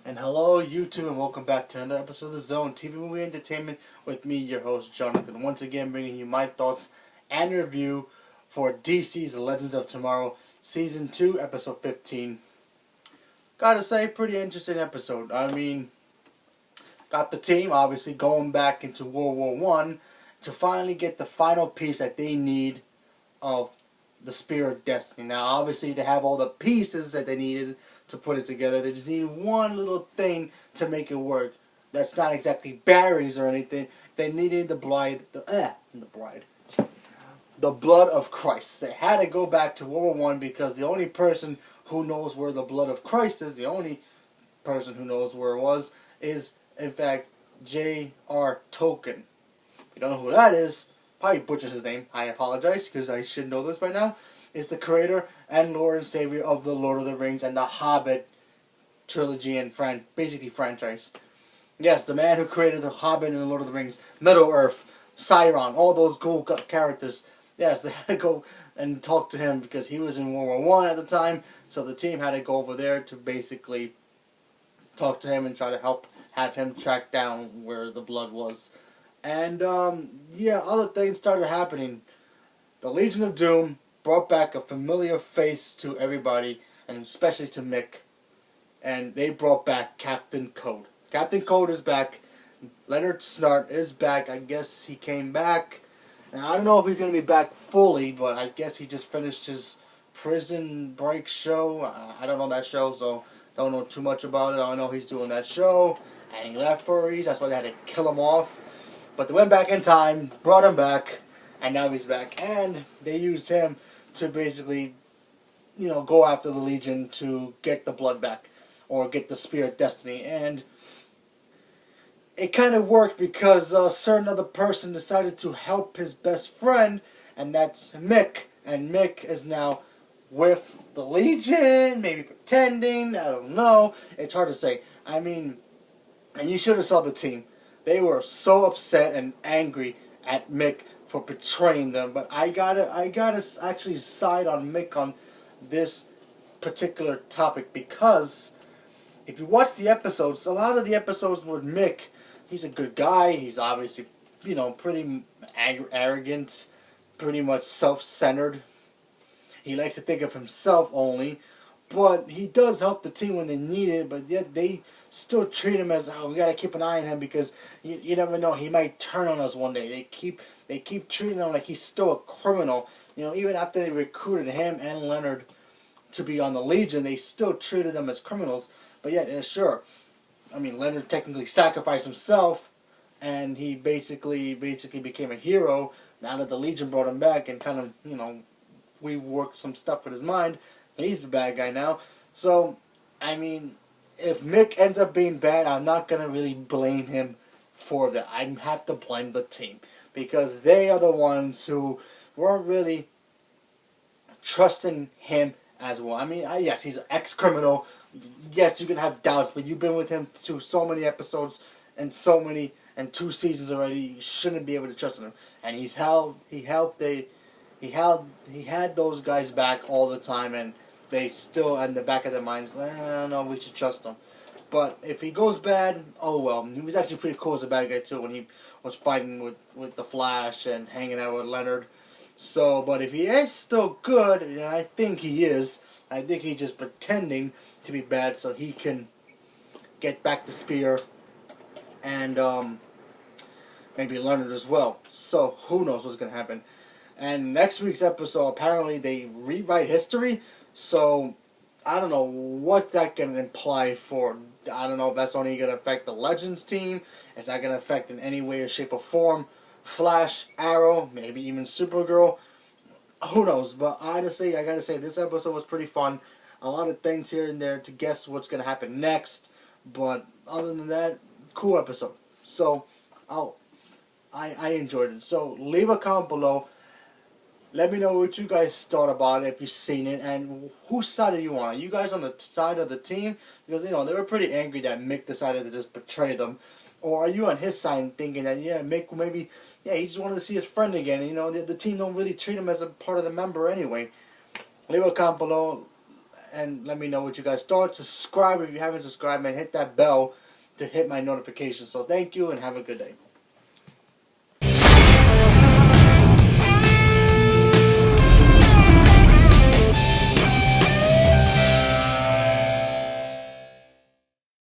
And hello, YouTube, and welcome back to another episode of The Zone TV Movie Entertainment with me, your host, Jonathan. Once again, bringing you my thoughts and review for DC's Legends of Tomorrow, Season 2, Episode 15. Gotta say, pretty interesting episode. I mean, got the team, obviously, going back into World War One to finally get the final piece that they need of the Spear of Destiny. Now, obviously, they have all the pieces that they needed to put it together. They just need one little thing to make it work. That's not exactly berries or anything. They needed the blood of Christ. They had to go back to World War One because the only person who knows where the blood of Christ is, the only person who knows where it was, is in fact J.R. Tolkien. If you don't know who that is, probably butchers his name. I apologize because I should know this by now. Is the creator and Lord and Savior of the Lord of the Rings and the Hobbit trilogy and basically franchise. Yes, the man who created the Hobbit and the Lord of the Rings, Middle Earth, Sauron, all those cool characters. Yes, they had to go and talk to him because he was in World War One at the time. So the team had to go over there to basically talk to him and try to have him track down where the blood was. And yeah, other things started happening. The Legion of Doom brought back a familiar face to everybody, and especially to Mick. And they brought back Captain Cold. Captain Cold is back. Leonard Snart is back. I guess he came back. And I don't know if he's going to be back fully, but I guess he just finished his Prison Break show. I don't know that show, so don't know too much about it. I know he's doing that show. And he left for a reason. That's why they had to kill him off. But they went back in time, brought him back, and now he's back. And they used him to basically, go after the Legion to get the blood back, or get the Spear of Destiny. And it kind of worked because a certain other person decided to help his best friend, and that's Mick. And Mick is now with the Legion, maybe pretending, I don't know. It's hard to say. I mean, and you should have saw the team. They were so upset and angry at Mick for betraying them, but I gotta actually side on Mick on this particular topic because if you watch the episodes, a lot of the episodes with Mick, he's a good guy. He's obviously, pretty arrogant, pretty much self-centered. He likes to think of himself only, but he does help the team when they need it, but yet they still treat him as, we gotta keep an eye on him because you never know, he might turn on us one day. They keep treating him like he's still a criminal. Even after they recruited him and Leonard to be on the Legion, they still treated them as criminals. But yet, sure, I mean, Leonard technically sacrificed himself, and he basically became a hero now that the Legion brought him back and kind of, we've worked some stuff with his mind. He's the bad guy now. So, I mean, if Mick ends up being bad, I'm not going to really blame him for that. I have to blame the team because they are the ones who weren't really trusting him as well. I mean, yes, he's an ex-criminal. Yes, you can have doubts, but you've been with him through so many episodes and 2 seasons already. You shouldn't be able to trust him. And he had those guys back all the time, and they still, in the back of their minds, no, we should trust him. But if he goes bad, oh well. He was actually pretty cool as a bad guy too when he was fighting with the Flash and hanging out with Leonard. So, but if he is still good, and I think he is, I think he's just pretending to be bad so he can get back the Spear and maybe Leonard as well. So who knows what's going to happen. And next week's episode, apparently they rewrite history, so I don't know what that can imply for. I don't know if that's only going to affect the Legends team. Is that going to affect in any way or shape or form Flash, Arrow, maybe even Supergirl? Who knows? But honestly, I got to say, this episode was pretty fun. A lot of things here and there to guess what's going to happen next. But other than that, cool episode. So, I enjoyed it. So, leave a comment below. Let me know what you guys thought about it, if you've seen it, and whose side are you on? Are you guys on the side of the team? Because, they were pretty angry that Mick decided to just betray them. Or are you on his side thinking that, yeah, Mick maybe, he just wanted to see his friend again. The team don't really treat him as a part of the member anyway. Leave a comment below. and let me know what you guys thought. Subscribe if you haven't subscribed, and hit that bell to hit my notifications. So thank you and have a good day.